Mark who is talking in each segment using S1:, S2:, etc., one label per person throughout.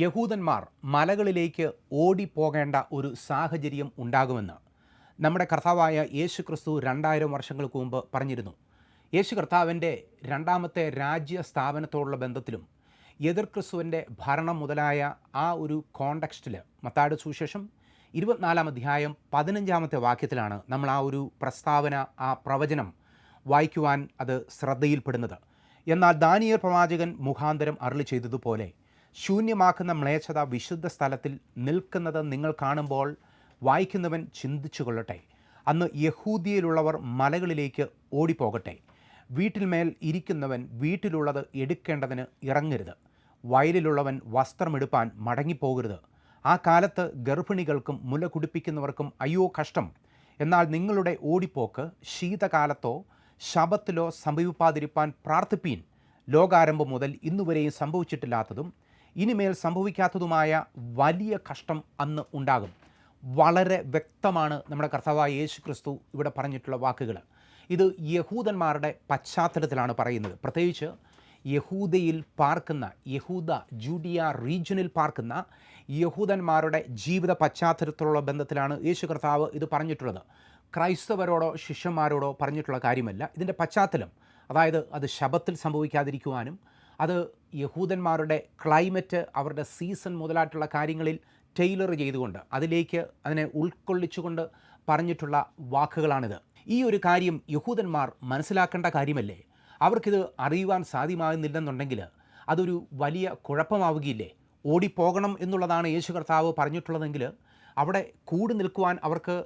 S1: യഹൂദന്മാർ മലകളിലേക്ക് ഓടിപ്പോകേണ്ട ഒരു സാഹചര്യം ഉണ്ടാകുമെന്ന് നമ്മുടെ കർത്താവായ യേശു ക്രിസ്തു 2000 വർഷങ്ങൾക്ക് മുമ്പ് പറഞ്ഞിരുന്നു. യേശു കർത്താവിൻ്റെ രണ്ടാമത്തെ രാജ്യ സ്ഥാപനത്തോടുള്ള ബന്ധത്തിലും എതിർ ക്രിസ്തുവിൻ്റെ ഭരണം മുതലായ ആ ഒരു കോണ്ടക്സ്റ്റിൽ മത്തായിയുടെ സുവിശേഷം 24 അധ്യായം 15 വാക്യത്തിലാണ് നമ്മൾ ആ ഒരു പ്രസ്താവന, ആ പ്രവചനം വായിക്കുവാൻ അത് ശ്രദ്ധയിൽപ്പെടുന്നത്. എന്നാൽ ദാനിയേൽ പ്രവാചകൻ മുഖാന്തരം അരുളി ചെയ്തതുപോലെ ശൂന്യമാക്കുന്ന മ്ലേച്ഛത വിശുദ്ധ സ്ഥലത്തിൽ നിൽക്കുന്നത് നിങ്ങൾ കാണുമ്പോൾ വായിക്കുന്നവൻ ചിന്തിച്ചു കൊള്ളട്ടെ. അന്ന് യഹൂദിയയിലുള്ളവർ മലകളിലേക്ക് ഓടിപ്പോകട്ടെ. വീട്ടിന്മേൽ ഇരിക്കുന്നവൻ വീട്ടിലുള്ളത് എടുക്കേണ്ടതിന് ഇറങ്ങരുത്. വയലിലുള്ളവൻ വസ്ത്രമെടുപ്പാൻ മടങ്ങിപ്പോകരുത്. ആ കാലത്ത് ഗർഭിണികൾക്കും മുല കുടിപ്പിക്കുന്നവർക്കും അയ്യോ കഷ്ടം. എന്നാൽ നിങ്ങളുടെ ഓടിപ്പോക്ക് ശീതകാലത്തോ ശബത്തിലോ സംഭവിപ്പാതിരിപ്പാൻ പ്രാർത്ഥിപ്പീൻ. ലോകാരംഭം മുതൽ ഇന്നുവരെയും സംഭവിച്ചിട്ടില്ലാത്തതും ഇനിമേൽ സംഭവിക്കാത്തതുമായ വലിയ കഷ്ടം അന്ന് ഉണ്ടാകും. വളരെ വ്യക്തമാണ് നമ്മുടെ കർത്താവായ യേശു ക്രിസ്തു ഇവിടെ പറഞ്ഞിട്ടുള്ള വാക്കുകൾ. ഇത് യഹൂദന്മാരുടെ പശ്ചാത്തലത്തിലാണ് പറയുന്നത്. പ്രത്യേകിച്ച് യഹൂദയിൽ പാർക്കുന്ന, ജൂഡിയ റീജിയനിൽ പാർക്കുന്ന യഹൂദന്മാരുടെ ജീവിത പശ്ചാത്തലത്തിലുള്ള ബന്ധത്തിലാണ് യേശു കർത്താവ് ഇത് പറഞ്ഞിട്ടുള്ളത്. ക്രൈസ്തവരോടോ ശിഷ്യന്മാരോടോ പറഞ്ഞിട്ടുള്ള കാര്യമല്ല. ഇതിൻ്റെ പശ്ചാത്തലം, അതായത് അത് ശബത്തിൽ സംഭവിക്കാതിരിക്കുവാനും അത് യഹൂദന്മാരുടെ ക്ലൈമറ്റ്, അവരുടെ സീസൺ മുതലായിട്ടുള്ള കാര്യങ്ങളിൽ ടൈലർ ചെയ്തുകൊണ്ട് അതിലേക്ക് അതിനെ ഉൾക്കൊള്ളിച്ചുകൊണ്ട് പറഞ്ഞിട്ടുള്ള വാക്കുകളാണിത്. ഈ ഒരു കാര്യം യഹൂദന്മാർ മനസ്സിലാക്കേണ്ട കാര്യമല്ലേ? അവർക്കിത് അറിയുവാൻ സാധ്യമാകുന്നില്ലെന്നുണ്ടെങ്കിൽ അതൊരു വലിയ കുഴപ്പമാവുകയില്ലേ? ഓടിപ്പോകണം എന്നുള്ളതാണ് യേശു കർത്താവ് പറഞ്ഞിട്ടുള്ളതെങ്കിൽ അവിടെ കൂടി നിൽക്കുവാൻ അവർക്ക്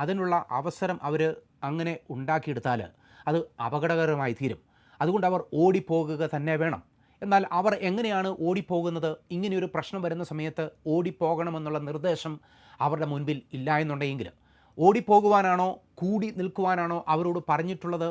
S1: അതിനുള്ള അവസരം അവർ അങ്ങനെ ഉണ്ടാക്കിയെടുത്താൽ അത് അപകടകരമായി തീരും. അതുകൊണ്ട് അവർ ഓടിപ്പോകുക തന്നെ വേണം. എന്നാൽ അവർ എങ്ങനെയാണ് ഓടിപ്പോകുന്നത്? ഇങ്ങനെയൊരു പ്രശ്നം വരുന്ന സമയത്ത് ഓടിപ്പോകണമെന്നുള്ള നിർദ്ദേശം അവരുടെ മുൻപിൽ ഇല്ല എന്നുണ്ടെങ്കിൽ ഓടിപ്പോകുവാനാണോ കൂടി നിൽക്കുവാനാണോ അവരോട് പറഞ്ഞിട്ടുള്ളത്?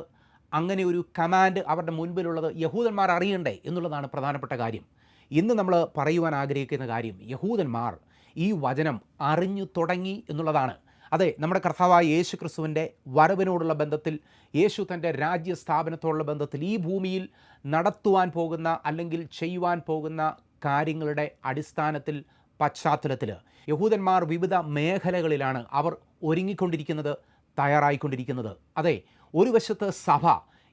S1: അങ്ങനെ ഒരു കമാൻഡ് അവരുടെ മുൻപിലുള്ളത് യഹൂദന്മാർ അറിയണ്ടേ എന്നുള്ളതാണ് പ്രധാനപ്പെട്ട കാര്യം. ഇന്ന് നമ്മൾ പറയുവാൻ ആഗ്രഹിക്കുന്ന കാര്യം, യഹൂദന്മാർ ഈ വചനം അറിഞ്ഞു തുടങ്ങി എന്നുള്ളതാണ്. അതെ, നമ്മുടെ കർത്താവായ യേശു ക്രിസ്തുവിൻ്റെ വരവിനോടുള്ള ബന്ധത്തിൽ, യേശു തൻ്റെ രാജ്യസ്ഥാപനത്തോടുള്ള ബന്ധത്തിൽ, ഈ ഭൂമിയിൽ നടത്തുവാൻ പോകുന്ന അല്ലെങ്കിൽ ചെയ്യുവാൻ പോകുന്ന കാര്യങ്ങളുടെ അടിസ്ഥാനത്തിൽ, പശ്ചാത്തലത്തിൽ യഹൂദന്മാർ വിവിധ മേഖലകളിലാണ് അവർ ഒരുങ്ങിക്കൊണ്ടിരിക്കുന്നത്, തയ്യാറായിക്കൊണ്ടിരിക്കുന്നത്. അതെ, ഒരു വശത്ത് സഭ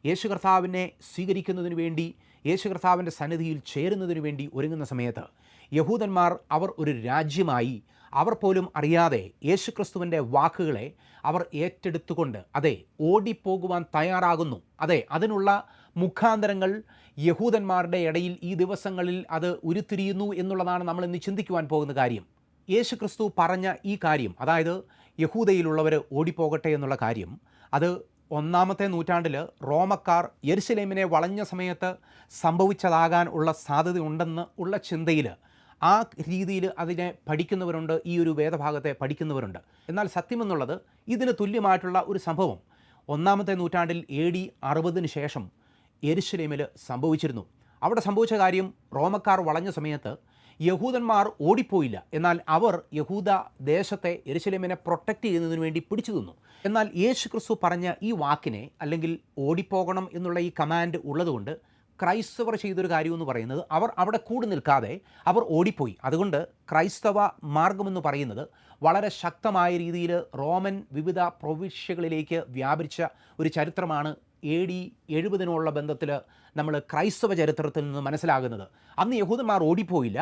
S1: യേശു കർത്താവിനെ സ്വീകരിക്കുന്നതിന് വേണ്ടി, യേശു കർത്താവിൻ്റെ സന്നിധിയിൽ ചേരുന്നതിന് വേണ്ടി ഒരുങ്ങുന്ന സമയത്ത് യഹൂദന്മാർ അവർ ഒരു രാജ്യമായി അവർ പോലും അറിയാതെ യേശുക്രിസ്തുവിൻ്റെ വാക്കുകളെ അവർ ഏറ്റെടുത്തുകൊണ്ട് അതെ ഓടിപ്പോകുവാൻ തയ്യാറാകുന്നു. അതെ, അതിനുള്ള മുഖാന്തരങ്ങൾ യഹൂദന്മാരുടെ ഇടയിൽ ഈ ദിവസങ്ങളിൽ അത് ഉരുത്തിരിയുന്നു എന്നുള്ളതാണ് നമ്മൾ ഇന്ന് ചിന്തിക്കുവാൻ പോകുന്ന കാര്യം. യേശുക്രിസ്തു പറഞ്ഞ ഈ കാര്യം, അതായത് യഹൂദയിലുള്ളവർ ഓടിപ്പോകട്ടെ എന്നുള്ള കാര്യം, അത് 1-ാമത്തെ നൂറ്റാണ്ടിൽ റോമക്കാർ യെരുശലേമിനെ വളഞ്ഞ സമയത്ത് സംഭവിച്ചതാകാൻ ഉള്ള സാധ്യതയുണ്ടെന്ന് ഉള്ള ചിന്തയിൽ ആ രീതിയിൽ അതിനെ പഠിക്കുന്നവരുണ്ട്, ഈ ഒരു വേദഭാഗത്തെ പഠിക്കുന്നവരുണ്ട്. എന്നാൽ സത്യമെന്നുള്ളത് ഇതിന് തുല്യമായിട്ടുള്ള ഒരു സംഭവം 1-ാമത്തെ നൂറ്റാണ്ടിൽ AD 60 ശേഷം യെരുശലേമിൽ സംഭവിച്ചിരുന്നു. അവിടെ സംഭവിച്ച കാര്യം, റോമക്കാർ വളഞ്ഞ സമയത്ത് യഹൂദന്മാർ ഓടിപ്പോയില്ല. എന്നാൽ അവർ യഹൂദ ദേശത്തെ യെരുശലേമിനെ പ്രൊട്ടക്റ്റ് ചെയ്യുന്നതിന് വേണ്ടി പിടിച്ചു നിന്നു. എന്നാൽ യേശു ക്രിസ്തു പറഞ്ഞ ഈ വാക്കിനെ, അല്ലെങ്കിൽ ഓടിപ്പോകണം എന്നുള്ള ഈ കമാൻഡ് ഉള്ളതുകൊണ്ട് ക്രൈസ്തവർ ചെയ്തൊരു കാര്യമെന്ന് പറയുന്നത് അവർ അവിടെ കൂടി നിൽക്കാതെ അവർ ഓടിപ്പോയി. അതുകൊണ്ട് ക്രൈസ്തവ മാർഗമെന്ന് പറയുന്നത് വളരെ ശക്തമായ രീതിയിൽ റോമൻ വിവിധ പ്രൊവിൻഷ്യകളിലേക്ക് വ്യാപിച്ച ഒരു ചരിത്രമാണ് AD 70 ബന്ധത്തിൽ നമ്മൾ ക്രൈസ്തവ ചരിത്രത്തിൽ നിന്ന് മനസ്സിലാകുന്നത്. അന്ന് യഹൂദന്മാർ ഓടിപ്പോയില്ല,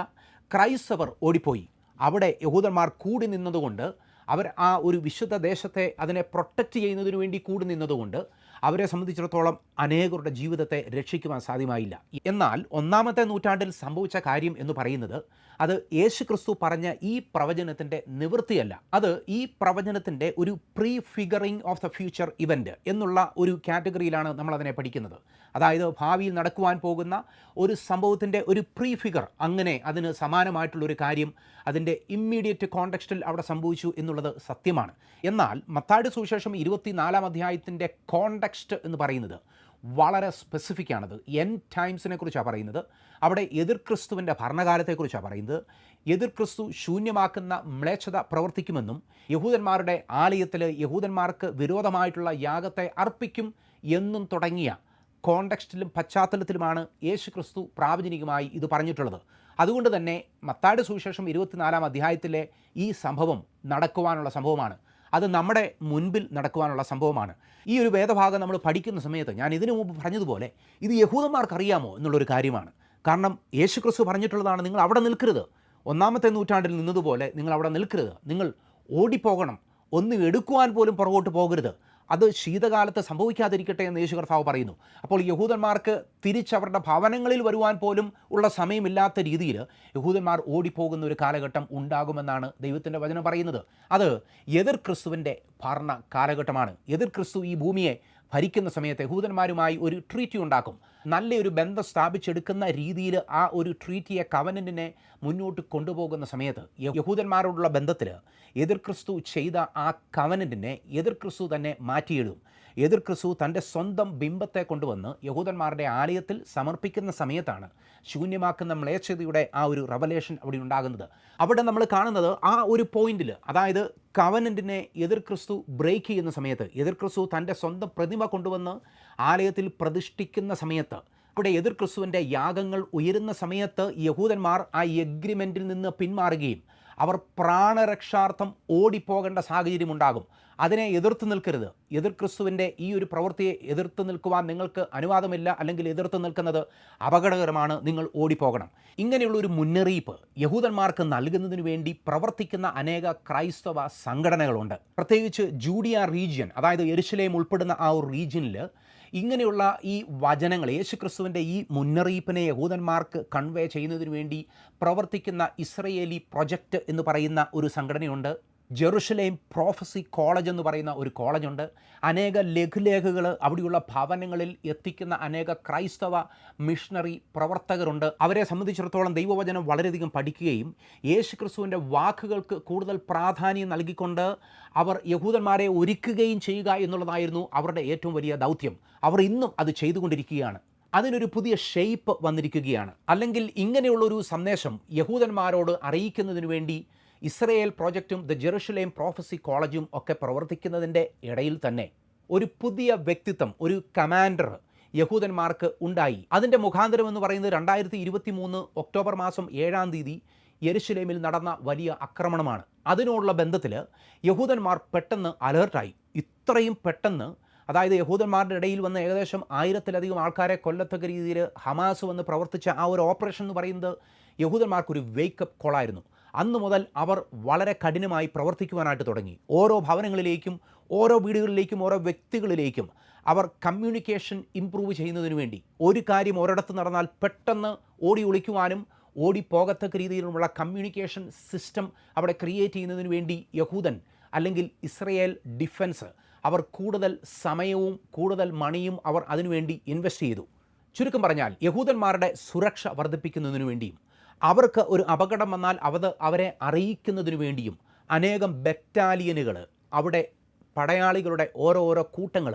S1: ക്രൈസ്തവർ ഓടിപ്പോയി. അവിടെ യഹൂദന്മാർ കൂടി നിന്നതുകൊണ്ട്, അവർ ആ ഒരു വിശുദ്ധ ദേശത്തെ അതിനെ പ്രൊട്ടക്റ്റ് ചെയ്യുന്നതിന് വേണ്ടി കൂടി നിന്നതുകൊണ്ട് അവരെ സംബന്ധിച്ചിടത്തോളം അനേകരുടെ ജീവിതത്തെ രക്ഷിക്കുവാൻ സാധ്യമായില്ല. എന്നാൽ 1-ാമത്തെ നൂറ്റാണ്ടിൽ സംഭവിച്ച കാര്യം എന്ന് പറയുന്നത് അത് യേശു ക്രിസ്തു പറഞ്ഞ ഈ പ്രവചനത്തിൻ്റെ നിവൃത്തിയല്ല. അത് ഈ പ്രവചനത്തിൻ്റെ ഒരു pre figuring of the future event എന്നുള്ള ഒരു കാറ്റഗറിയിലാണ് നമ്മളതിനെ പഠിക്കുന്നത്. അതായത് ഭാവിയിൽ നടക്കുവാൻ പോകുന്ന ഒരു സംഭവത്തിൻ്റെ ഒരു പ്രീ ഫിഗർ, അങ്ങനെ അതിന് സമാനമായിട്ടുള്ളൊരു കാര്യം അതിൻ്റെ ഇമ്മീഡിയറ്റ് കോണ്ടെക്സ്റ്റിൽ അവിടെ സംഭവിച്ചു എന്നുള്ളത് സത്യമാണ്. എന്നാൽ മത്തായിയുടെ സുവിശേഷം 24-ാം അധ്യായത്തിൻ്റെ കോണ്ടെക്സ്റ്റ് എന്ന് പറയുന്നത് വളരെ സ്പെസിഫിക് ആണത്. എൻഡ് ടൈംസിനെ കുറിച്ചാണ് പറയുന്നത്. അവിടെ എതിർ ക്രിസ്തുവിൻ്റെ ഭരണകാലത്തെക്കുറിച്ചാണ് പറയുന്നത്. എതിർ ക്രിസ്തു ശൂന്യമാക്കുന്ന മ്ലേച്ഛത പ്രവർത്തിക്കുമെന്നും യഹൂദന്മാരുടെ ആലയത്തിൽ യഹൂദന്മാർക്ക് വിരോധമായിട്ടുള്ള യാഗത്തെ അർപ്പിക്കും എന്നും തുടങ്ങിയ കോണ്ടെക്സ്റ്റിലും പശ്ചാത്തലത്തിലുമാണ് യേശു ക്രിസ്തു പ്രാവചനികമായി ഇത് പറഞ്ഞിട്ടുള്ളത്. അതുകൊണ്ട് തന്നെ മത്തായിയുടെ സുവിശേഷം 24-ാം അധ്യായത്തിലെ ഈ സംഭവം നടക്കുവാനുള്ള സംഭവമാണ്. അത് നമ്മുടെ മുൻപിൽ നടക്കുവാനുള്ള സംഭവമാണ്. ഈ ഒരു വേദഭാഗം നമ്മൾ പഠിക്കുന്ന സമയത്ത് ഞാൻ ഇതിനു മുമ്പ് പറഞ്ഞതുപോലെ ഇത് യഹൂദന്മാർക്കറിയാമോ എന്നുള്ളൊരു കാര്യമാണ്. കാരണം യേശുക്രിസ്തു പറഞ്ഞിട്ടുള്ളതാണ്, നിങ്ങൾ അവിടെ നിൽക്കരുത്. 1-ാമത്തെ നൂറ്റാണ്ടിൽ നിന്നതുപോലെ നിങ്ങൾ അവിടെ നിൽക്കരുത്, നിങ്ങൾ ഓടിപ്പോകണം, ഒന്നും എടുക്കുവാൻ പോലും പുറകോട്ട് പോകരുത്, അത് ശീതകാലത്ത് സംഭവിക്കാതിരിക്കട്ടെ എന്ന് യേശു കർത്താവ് പറയുന്നു. അപ്പോൾ യഹൂദന്മാർക്ക് തിരിച്ചവരുടെ ഭവനങ്ങളിൽ വരുവാൻ പോലും ഉള്ള സമയമില്ലാത്ത രീതിയിൽ യഹൂദന്മാർ ഓടിപ്പോകുന്ന ഒരു കാലഘട്ടം ഉണ്ടാകുമെന്നാണ് ദൈവത്തിൻ്റെ വചനം പറയുന്നത്. അത് എതിർ ക്രിസ്തുവിൻ്റെ ഭരണ കാലഘട്ടമാണ്. എതിർ ക്രിസ്തു ഈ ഭൂമിയെ ഭരിക്കുന്ന സമയത്ത് യഹൂദന്മാരുമായി ഒരു ട്രീറ്റി ഉണ്ടാക്കും. നല്ലൊരു ബന്ധം സ്ഥാപിച്ചെടുക്കുന്ന രീതിയിൽ ആ ഒരു ട്രീറ്റിയെ, കവനൻറ്റിനെ മുന്നോട്ട് കൊണ്ടുപോകുന്ന സമയത്ത് യഹൂദന്മാരോടുള്ള ബന്ധത്തിൽ എതിർ ക്രിസ്തു ചെയ്ത ആ കവനൻറ്റിനെ എതിർ ക്രിസ്തു തന്നെ മാറ്റിയിടും. എതിർ ക്രിസ്തു തൻ്റെ സ്വന്തം ബിംബത്തെ കൊണ്ടുവന്ന് യഹൂദന്മാരുടെ ആലയത്തിൽ സമർപ്പിക്കുന്ന സമയത്താണ് ശൂന്യമാക്കുന്ന മ്ലേച്ഛതയുടെ ആ ഒരു റവലേഷൻ അവിടെ ഉണ്ടാകുന്നത്. അവിടെ നമ്മൾ കാണുന്നത് ആ ഒരു പോയിന്റിൽ, അതായത് കവനൻറ്റിനെ എതിർ ക്രിസ്തു ബ്രേക്ക് ചെയ്യുന്ന സമയത്ത്, എതിർ ക്രിസ്തു തൻ്റെ സ്വന്തം പ്രതിമ കൊണ്ടുവന്ന് ആലയത്തിൽ പ്രതിഷ്ഠിക്കുന്ന സമയത്ത്, ഇവിടെ എതിർ ക്രിസ്തുവിൻ്റെ യാഗങ്ങൾ ഉയരുന്ന സമയത്ത് യഹൂദന്മാർ ആ എഗ്രിമെൻറ്റിൽ നിന്ന് പിന്മാറുകയും അവർ പ്രാണരക്ഷാർത്ഥം ഓടിപ്പോകേണ്ട സാഹചര്യം ഉണ്ടാകും. അതിനെ എതിർത്ത് നിൽക്കരുത്. എതിർ ക്രിസ്തുവിൻ്റെ ഈ ഒരു പ്രവൃത്തിയെ എതിർത്ത് നിൽക്കുവാൻ നിങ്ങൾക്ക് അനുവാദമില്ല, അല്ലെങ്കിൽ എതിർത്ത് നിൽക്കുന്നത് അപകടകരമാണ്, നിങ്ങൾ ഓടിപ്പോകണം. ഇങ്ങനെയുള്ള ഒരു മുന്നറിയിപ്പ് യഹൂദന്മാർക്ക് നൽകുന്നതിന് വേണ്ടി പ്രവർത്തിക്കുന്ന അനേക ക്രൈസ്തവ സംഘടനകളുണ്ട്. പ്രത്യേകിച്ച് ജൂഡിയ റീജിയൻ, അതായത് യെരുശലേം ഉൾപ്പെടുന്ന ആ ഒരു റീജിയനിൽ ഇങ്ങനെയുള്ള ഈ വചനങ്ങൾ, യേശുക്രിസ്തുവിൻ്റെ ഈ മുന്നറിയിപ്പിനെ യഹൂദന്മാർക്ക് കൺവേ ചെയ്യുന്നതിന് വേണ്ടി പ്രവർത്തിക്കുന്ന ഇസ്രയേലി പ്രൊജക്റ്റ് എന്ന് പറയുന്ന ഒരു സംഘടനയുണ്ട്. ജെറുസലേം പ്രോഫസി കോളേജ് എന്ന് പറയുന്ന ഒരു കോളേജുണ്ട്. അനേക ലഘുലേഖകൾ അവിടെയുള്ള ഭവനങ്ങളിൽ എത്തിക്കുന്ന അനേക ക്രൈസ്തവ മിഷണറി പ്രവർത്തകരുണ്ട്. അവരെ സംബന്ധിച്ചിടത്തോളം ദൈവവചനം വളരെയധികം പഠിക്കുകയും യേശുക്രിസ്തുവിൻ്റെ വാക്കുകൾക്ക് കൂടുതൽ പ്രാധാന്യം നൽകിക്കൊണ്ട് അവർ യഹൂദന്മാരെ ഒരുക്കുകയും ചെയ്യുക എന്നുള്ളതായിരുന്നു അവരുടെ ഏറ്റവും വലിയ ദൗത്യം. അവർ ഇന്നും അത് ചെയ്തുകൊണ്ടിരിക്കുകയാണ്. അതിനൊരു പുതിയ ഷേപ്പ് വന്നിരിക്കുകയാണ്. അല്ലെങ്കിൽ ഇങ്ങനെയുള്ളൊരു സന്ദേശം യഹൂദന്മാരോട് അറിയിക്കുന്നതിന് വേണ്ടി ഇസ്രയേൽ പ്രോജക്റ്റും ദ ജെറുസലേം പ്രോഫസി കോളേജും ഒക്കെ പ്രവർത്തിക്കുന്നതിൻ്റെ ഇടയിൽ തന്നെ ഒരു പുതിയ വ്യക്തിത്വം, ഒരു കമാൻഡർ യഹൂദന്മാർക്ക് ഉണ്ടായി. അതിൻ്റെ മുഖാന്തരം എന്ന് പറയുന്നത് 2023 ഒക്ടോബർ മാസം 7-ാം തീയതി യെരുശലേമിൽ നടന്ന വലിയ ആക്രമണമാണ്. അതിനുള്ള ബന്ധത്തിൽ യഹൂദന്മാർ പെട്ടെന്ന് അലേർട്ടായി. ഇത്രയും പെട്ടെന്ന്, അതായത് യഹൂദന്മാരുടെ ഇടയിൽ വന്ന് ഏകദേശം 1000-ലധികം ആൾക്കാരെ കൊല്ലത്തക്ക രീതിയിൽ ഹമാസ് വന്ന് പ്രവർത്തിച്ച ആ ഒരു ഓപ്പറേഷൻ എന്ന് പറയുന്നത് യഹൂദന്മാർക്കൊരു വേക്കപ്പ് കോളായിരുന്നു. അന്നു മുതൽ അവർ വളരെ കഠിനമായി പ്രവർത്തിക്കുവാനായിട്ട് തുടങ്ങി. ഓരോ ഭവനങ്ങളിലേക്കും, ഓരോ വീടുകളിലേക്കും, ഓരോ വ്യക്തികളിലേക്കും അവർ കമ്മ്യൂണിക്കേഷൻ ഇംപ്രൂവ് ചെയ്യുന്നതിന് വേണ്ടി, ഒരു കാര്യം ഒരിടത്ത് നടന്നാൽ പെട്ടെന്ന് ഓടി ഒളിക്കുവാനും ഓടിപ്പോകത്തക്ക രീതിയിലുള്ള കമ്മ്യൂണിക്കേഷൻ സിസ്റ്റം അവിടെ ക്രിയേറ്റ് ചെയ്യുന്നതിന് വേണ്ടി യഹൂദൻ അല്ലെങ്കിൽ ഇസ്രയേൽ ഡിഫൻസ് അവർ കൂടുതൽ സമയവും കൂടുതൽ മണിയും അവർ അതിനുവേണ്ടി ഇൻവെസ്റ്റ് ചെയ്തു. ചുരുക്കം പറഞ്ഞാൽ യഹൂദന്മാരുടെ സുരക്ഷ വർദ്ധിപ്പിക്കുന്നതിനു വേണ്ടിയും അവർക്ക് ഒരു അപകടം വന്നാൽ അവരെ അറിയിക്കുന്നതിനു വേണ്ടിയും അനേകം ബറ്റാലിയനുകൾ, അവിടെ പടയാളികളുടെ ഓരോരോ കൂട്ടങ്ങൾ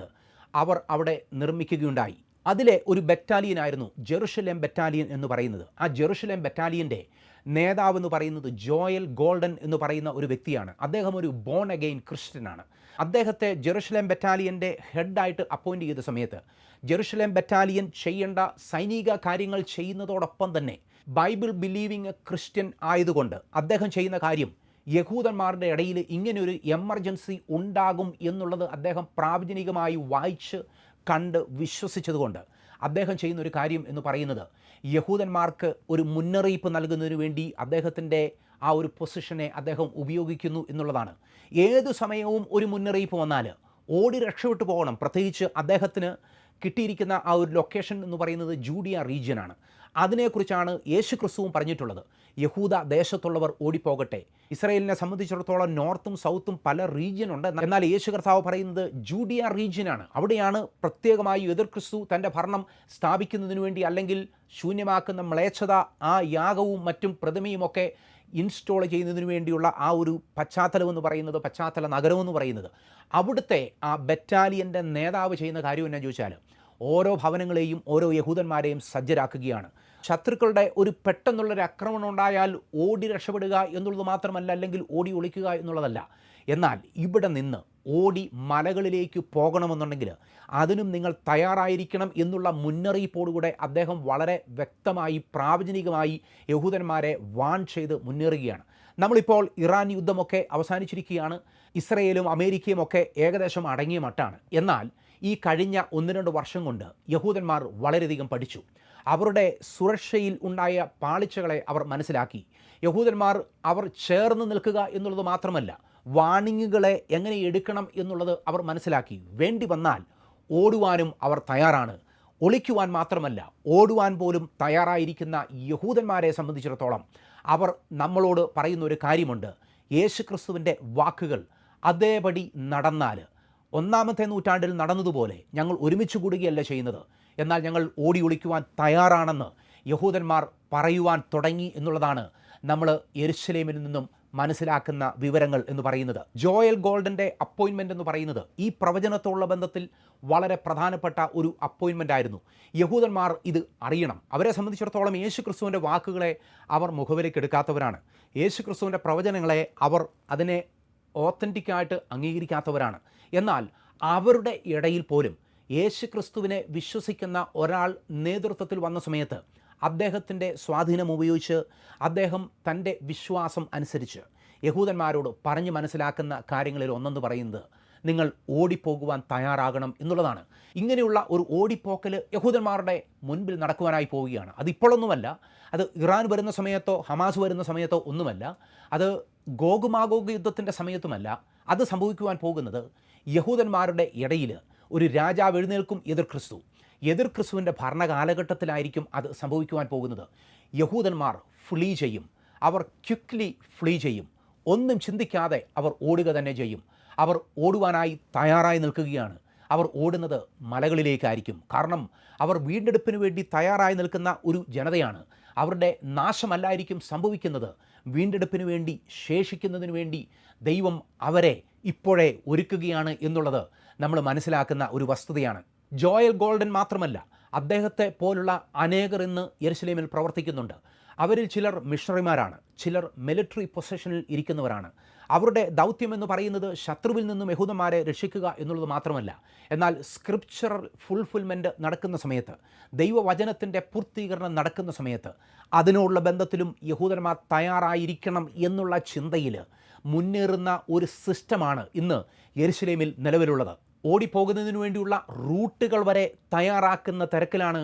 S1: അവർ അവിടെ നിർമ്മിക്കുകയുണ്ടായി. അതിലെ ഒരു ബറ്റാലിയനായിരുന്നു ജെറുസലേം ബറ്റാലിയൻ എന്ന് പറയുന്നത്. ആ ജെറുസലേം ബറ്റാലിയൻ്റെ നേതാവ് എന്ന് പറയുന്നത് ജോയൽ ഗോൾഡൻ എന്ന് പറയുന്ന ഒരു വ്യക്തിയാണ്. അദ്ദേഹം ഒരു ബോൺ അഗെയിൻ ക്രിസ്ത്യനാണ്. അദ്ദേഹത്തെ ജെറുസലേം ബറ്റാലിയൻ്റെ ഹെഡായിട്ട് അപ്പോയിൻ്റ് ചെയ്ത സമയത്ത് ജെറുസലേം ബറ്റാലിയൻ ചെയ്യേണ്ട സൈനിക കാര്യങ്ങൾ ചെയ്യുന്നതോടൊപ്പം തന്നെ ബൈബിൾ ബിലീവിങ് ക്രിസ്ത്യൻ ആയതുകൊണ്ട് അദ്ദേഹം ചെയ്യുന്ന കാര്യം, യഹൂദന്മാരുടെ ഇടയിൽ ഇങ്ങനെയൊരു എമർജൻസി ഉണ്ടാകും എന്നുള്ളത് അദ്ദേഹം പ്രാവചനികമായി വായിച്ച് കണ്ട് വിശ്വസിച്ചതുകൊണ്ട് അദ്ദേഹം ചെയ്യുന്നൊരു കാര്യം എന്ന് പറയുന്നത് യഹൂദന്മാർക്ക് ഒരു മുന്നറിയിപ്പ് നൽകുന്നതിന് വേണ്ടി അദ്ദേഹത്തിൻ്റെ ആ ഒരു പൊസിഷനെ അദ്ദേഹം ഉപയോഗിക്കുന്നു എന്നുള്ളതാണ്. ഏതു സമയവും ഒരു മുന്നറിയിപ്പ് വന്നാൽ ഓടി രക്ഷപ്പെട്ടു പോകണം. പ്രത്യേകിച്ച് അദ്ദേഹത്തിന് കിട്ടിയിരിക്കുന്ന ആ ഒരു ലൊക്കേഷൻ എന്ന് പറയുന്നത് ജൂഡിയ റീജിയനാണ്. അതിനെക്കുറിച്ചാണ് യേശു ക്രിസ്തുവും പറഞ്ഞിട്ടുള്ളത്. യഹൂദ ദേശത്തുള്ളവർ ഓടിപ്പോകട്ടെ. ഇസ്രായേലിനെ സംബന്ധിച്ചിടത്തോളം നോർത്തും സൗത്തും പല റീജിയനുണ്ട്. എന്നാൽ യേശു കർത്താവ് പറയുന്നത് ജൂഡിയ റീജിയനാണ്. അവിടെയാണ് പ്രത്യേകമായി എതിർ ക്രിസ്തു തൻ്റെ ഭരണം സ്ഥാപിക്കുന്നതിന് വേണ്ടി, അല്ലെങ്കിൽ ശൂന്യമാക്കുന്ന മ്ലേച്ഛത, ആ യാഗവും മറ്റും പ്രതിമയുമൊക്കെ ഇൻസ്റ്റോൾ ചെയ്യുന്നതിന് വേണ്ടിയുള്ള ആ ഒരു പശ്ചാത്തലമെന്ന് പറയുന്നത്, പശ്ചാത്തല നഗരമെന്ന് പറയുന്നത്, അവിടുത്തെ ആ ബറ്റാലിയൻ്റെ നേതാവ് ചെയ്യുന്ന കാര്യം എന്നാ ചോദിച്ചാൽ ഓരോ ഭവനങ്ങളെയും ഓരോ യഹൂദന്മാരെയും സജ്ജരാക്കുകയാണ്. ശത്രുക്കളുടെ ഒരു പെട്ടെന്നുള്ളൊരു ആക്രമണം ഉണ്ടായാൽ ഓടി രക്ഷപ്പെടുക എന്നുള്ളത് മാത്രമല്ല, അല്ലെങ്കിൽ ഓടി ഒളിക്കുക എന്നുള്ളതല്ല. എന്നാൽ ഇവിടെ നിന്ന് ഓടി മലകളിലേക്ക് പോകണമെന്നുണ്ടെങ്കിൽ അതിനും നിങ്ങൾ തയ്യാറായിരിക്കണം എന്നുള്ള മുന്നറിയിപ്പോടുകൂടെ അദ്ദേഹം വളരെ വ്യക്തമായി പ്രാവചനികമായി യഹൂദന്മാരെ വാൺ ചെയ്ത് മുന്നേറുകയാണ്. നമ്മളിപ്പോൾ ഇറാൻ യുദ്ധമൊക്കെ അവസാനിച്ചിരിക്കുകയാണ്. ഇസ്രയേലും അമേരിക്കയും ഒക്കെ ഏകദേശം അടങ്ങിയ മട്ടാണ്. എന്നാൽ ഈ കഴിഞ്ഞ 1-2 വർഷം കൊണ്ട് യഹൂദന്മാർ വളരെയധികം പഠിച്ചു. അവരുടെ സുരക്ഷയിൽ ഉണ്ടായ പാളിച്ചകളെ അവർ മനസ്സിലാക്കി. യഹൂദന്മാർ അവർ ചേർന്ന് നിൽക്കുക എന്നുള്ളത് മാത്രമല്ല, വാണിങ്ങുകളെ എങ്ങനെ എടുക്കണം എന്നുള്ളത് അവർ മനസ്സിലാക്കി. വേണ്ടി വന്നാൽ ഓടുവാനും അവർ തയ്യാറാണ്. ഒളിക്കുവാൻ മാത്രമല്ല, ഓടുവാൻ പോലും തയ്യാറായിരിക്കുന്ന യഹൂദന്മാരെ സംബന്ധിച്ചിടത്തോളം അവർ നമ്മളോട് പറയുന്ന ഒരു കാര്യമുണ്ട്. യേശുക്രിസ്തുവിൻ്റെ വാക്കുകൾ അതേപടി നടന്നാൽ, 1-ാമത്തെ നൂറ്റാണ്ടിൽ നടന്നതുപോലെ ഞങ്ങൾ ഒരുമിച്ച് കൂടുകയല്ല ചെയ്യുന്നത്, എന്നാൽ ഞങ്ങൾ ഓടി ഒളിക്കുവാൻ തയ്യാറാണെന്ന് യഹൂദന്മാർ പറയുവാൻ തുടങ്ങി എന്നുള്ളതാണ് നമ്മൾ യെരുശലേമിൽ നിന്നും മനസ്സിലാക്കുന്ന വിവരങ്ങൾ എന്ന് പറയുന്നത്. ജോയൽ ഗോൾഡൻ്റെ അപ്പോയിൻമെൻ്റ് എന്ന് പറയുന്നത് ഈ പ്രവചനത്തോടുള്ള ബന്ധത്തിൽ വളരെ പ്രധാനപ്പെട്ട ഒരു അപ്പോയിൻമെൻ്റ് ആയിരുന്നു. യഹൂദന്മാർ ഇത് അറിയണം. അവരെ സംബന്ധിച്ചിടത്തോളം യേശുക്രിസ്തുവിൻ്റെ വാക്കുകളെ അവർ മുഖവിലേക്ക് എടുക്കാത്തവരാണ്. യേശുക്രിസ്തുവിൻ്റെ പ്രവചനങ്ങളെ അവർ അതിനെ ഓത്തൻറ്റിക്കായിട്ട് അംഗീകരിക്കാത്തവരാണ്. എന്നാൽ അവരുടെ ഇടയിൽ പോലും യേശുക്രിസ്തുവിനെ വിശ്വസിക്കുന്ന ഒരാൾ നേതൃത്വത്തിൽ വന്ന സമയത്ത് അദ്ദേഹത്തിൻ്റെ സ്വാധീനം ഉപയോഗിച്ച് അദ്ദേഹം തൻ്റെ വിശ്വാസം അനുസരിച്ച് യഹൂദന്മാരോട് പറഞ്ഞ് മനസ്സിലാക്കുന്ന കാര്യങ്ങളിൽ ഒന്നെന്ന് പറയുന്നത് നിങ്ങൾ ഓടിപ്പോകുവാൻ തയ്യാറാകണം എന്നുള്ളതാണ്. ഇങ്ങനെയുള്ള ഒരു ഓടിപ്പോക്കൽ യഹൂദന്മാരുടെ മുൻപിൽ നടക്കുവാനായി പോവുകയാണ്. അതിപ്പോഴൊന്നുമല്ല, അത് ഇറാൻ വരുന്ന സമയത്തോ ഹമാസ് വരുന്ന സമയത്തോ ഒന്നുമല്ല, അത് ഗോഗുമാഗോഗ് യുദ്ധത്തിൻ്റെ സമയത്തുമല്ല. അത് സംഭവിക്കുവാൻ പോകുന്നത് യഹൂദന്മാരുടെ ഇടയിൽ ഒരു രാജാവ് എഴുന്നേൽക്കും, എതിർ ക്രിസ്തുവിൻ്റെ ഭരണകാലഘട്ടത്തിലായിരിക്കും അത് സംഭവിക്കുവാൻ പോകുന്നത്. യഹൂദന്മാർ ഫ്ലീ ചെയ്യും. അവർ ക്വിക്ക്ലി ഫ്ലീ ചെയ്യും. ഒന്നും ചിന്തിക്കാതെ അവർ ഓടുക തന്നെ ചെയ്യും. അവർ ഓടുവാനായി തയ്യാറായി നിൽക്കുകയാണ്. അവർ ഓടുന്നത് മലകളിലേക്കായിരിക്കും. കാരണം അവർ വീണ്ടെടുപ്പിന് വേണ്ടി തയ്യാറായി നിൽക്കുന്ന ഒരു ജനതയാണ്. അവരുടെ നാശമല്ലായിരിക്കും സംഭവിക്കുന്നത്. വീണ്ടെടുപ്പിന് വേണ്ടി, ശേഷിക്കുന്നതിന് വേണ്ടി ദൈവം അവരെ ഇപ്പോഴേ ഒരുക്കുകയാണ് എന്നുള്ളത് നമ്മൾ മനസ്സിലാക്കുന്ന ഒരു വസ്തുതയാണ്. ജോയൽ ഗോൾഡൻ മാത്രമല്ല, അദ്ദേഹത്തെ പോലുള്ള അനേകർ ഇന്ന് യെരുശലേമിൽ പ്രവർത്തിക്കുന്നുണ്ട്. അവരിൽ ചിലർ മിഷണറിമാരാണ്, ചിലർ മിലിറ്ററി പൊസിഷനിൽ ഇരിക്കുന്നവരാണ്. അവരുടെ ദൗത്യമെന്ന് പറയുന്നത് ശത്രുവിൽ നിന്നും യഹൂദന്മാരെ രക്ഷിക്കുക എന്നുള്ളത് മാത്രമല്ല, എന്നാൽ സ്ക്രിപ്ചറൽ ഫുൾഫിൽമെൻറ്റ് നടക്കുന്ന സമയത്ത്, ദൈവവചനത്തിൻ്റെ പൂർത്തീകരണം നടക്കുന്ന സമയത്ത് അതിനോടുള്ള ബന്ധത്തിലും യഹൂദന്മാർ തയ്യാറായിരിക്കണം എന്നുള്ള ചിന്തയിൽ മുന്നേറുന്ന ഒരു സിസ്റ്റമാണ് ഇന്ന് യെരുശലേമിൽ നിലവിലുള്ളത്. ഓടിപ്പോകുന്നതിന് വേണ്ടിയുള്ള റൂട്ടുകൾ വരെ തയ്യാറാക്കുന്ന തിരക്കിലാണ്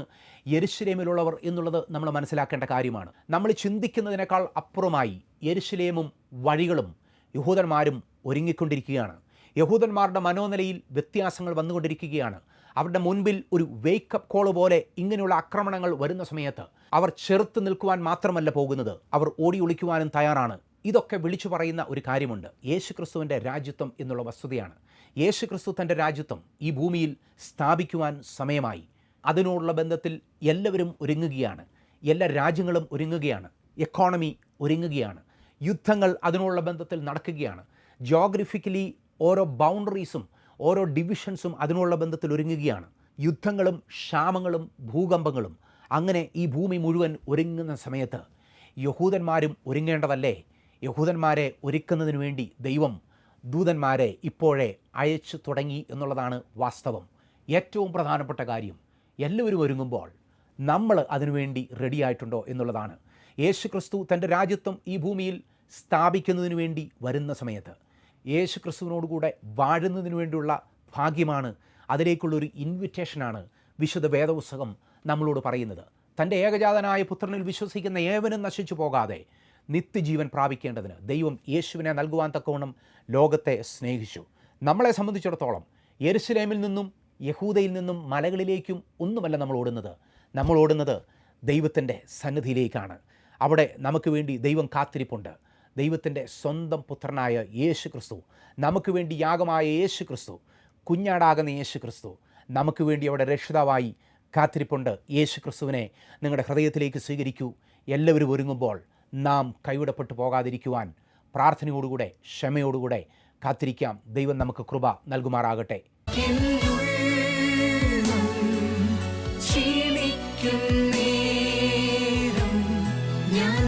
S1: യെരുശലേമിലുള്ളവർ എന്നുള്ളത് നമ്മൾ മനസ്സിലാക്കേണ്ട കാര്യമാണ്. നമ്മൾ ചിന്തിക്കുന്നതിനേക്കാൾ അപ്പുറമായി യെരുശലേമും വഴികളും യഹൂദന്മാരും ഒരുങ്ങിക്കൊണ്ടിരിക്കുകയാണ്. യഹൂദന്മാരുടെ മനോനിലയിൽ വ്യത്യാസങ്ങൾ വന്നുകൊണ്ടിരിക്കുകയാണ്. അവരുടെ മുൻപിൽ ഒരു വേക്കപ്പ് കോൾ പോലെ ഇങ്ങനെയുള്ള ആക്രമണങ്ങൾ വരുന്ന സമയത്ത് അവർ ചെറുത്ത് നിൽക്കുവാൻ മാത്രമല്ല പോകുന്നത്, അവർ ഓടി ഒളിക്കുവാനും തയ്യാറാണ്. ഇതൊക്കെ വിളിച്ചു പറയുന്ന ഒരു കാര്യമുണ്ട്. യേശുക്രിസ്തുവിൻ്റെ രാജ്യത്വം എന്നുള്ള വസ്തുതയാണ്. യേശുക്രിസ്തു തൻ്റെ രാജ്യത്വം ഈ ഭൂമിയിൽ സ്ഥാപിക്കുവാൻ സമയമായി. അതിനോടുള്ള ബന്ധത്തിൽ എല്ലാവരും ഒരുങ്ങുകയാണ്. എല്ലാ രാജ്യങ്ങളും ഒരുങ്ങുകയാണ്. എക്കോണമി ഒരുങ്ങുകയാണ്. യുദ്ധങ്ങൾ അതിനോടുള്ള ബന്ധത്തിൽ നടക്കുകയാണ്. ജിയോഗ്രഫിക്കലി ഓരോ ബൗണ്ടറീസും ഓരോ ഡിവിഷൻസും അതിനുള്ള ബന്ധത്തിൽ ഒരുങ്ങുകയാണ്. യുദ്ധങ്ങളും ക്ഷാമങ്ങളും ഭൂകമ്പങ്ങളും അങ്ങനെ ഈ ഭൂമി മുഴുവൻ ഒരുങ്ങുന്ന സമയത്ത് യഹൂദന്മാരും ഒരുങ്ങേണ്ടതല്ലേ? യഹൂദന്മാരെ ഒരുക്കുന്നതിന് വേണ്ടി ദൈവം ദൂതന്മാരെ ഇപ്പോഴേ അയച്ചു തുടങ്ങി എന്നുള്ളതാണ് വാസ്തവം. ഏറ്റവും പ്രധാനപ്പെട്ട കാര്യം, എല്ലാവരും ഒരുങ്ങുമ്പോൾ നമ്മൾ അതിനുവേണ്ടി റെഡിയായിട്ടുണ്ടോ എന്നുള്ളതാണ്. യേശുക്രിസ്തു തൻ്റെ രാജ്യത്വം ഈ ഭൂമിയിൽ സ്ഥാപിക്കുന്നതിന് വേണ്ടി വരുന്ന സമയത്ത് യേശുക്രിസ്തുവിനോടുകൂടെ വാഴുന്നതിന് വേണ്ടിയുള്ള ഭാഗ്യമാണ്, അതിലേക്കുള്ളൊരു ഇൻവിറ്റേഷനാണ് വിശുദ്ധ വേദപുസ്തകം നമ്മളോട് പറയുന്നത്. തൻ്റെ ഏകജാതനായ പുത്രനിൽ വിശ്വസിക്കുന്ന ഏവനും നശിച്ചു പോകാതെ നിത്യജീവൻ പ്രാപിക്കേണ്ടതിന് ദൈവം യേശുവിനെ നൽകുവാൻ തക്കവണ്ണം ലോകത്തെ സ്നേഹിച്ചു. നമ്മളെ സംബന്ധിച്ചിടത്തോളം യെരുശലേമിൽ നിന്നും യഹൂദയിൽ നിന്നും മലകളിലേക്കും ഒന്നുമല്ല നമ്മൾ ഓടുന്നത് ദൈവത്തിൻ്റെ സന്നിധിയിലേക്കാണ്. അവിടെ നമുക്ക് വേണ്ടി ദൈവം കാത്തിരിപ്പുണ്ട്. ദൈവത്തിൻ്റെ സ്വന്തം പുത്രനായ യേശു ക്രിസ്തു, നമുക്ക് വേണ്ടി യാഗമായ യേശു ക്രിസ്തു, കുഞ്ഞാടാകുന്ന യേശു ക്രിസ്തു നമുക്ക് വേണ്ടി അവിടെ രക്ഷിതാവായി കാത്തിരിപ്പുണ്ട്. യേശു ക്രിസ്തുവിനെ നിങ്ങളുടെ ഹൃദയത്തിലേക്ക് സ്വീകരിക്കൂ. എല്ലാവരും ഒരുങ്ങുമ്പോൾ നാം കൈവിടപ്പെട്ടു പോകാതിരിക്കുവാൻ പ്രാർത്ഥനയോടുകൂടെ ക്ഷമയോടുകൂടെ കാത്തിരിക്കാം. ദൈവം നമുക്ക് കൃപ നൽകുമാറാകട്ടെ.
S2: ഞാൻ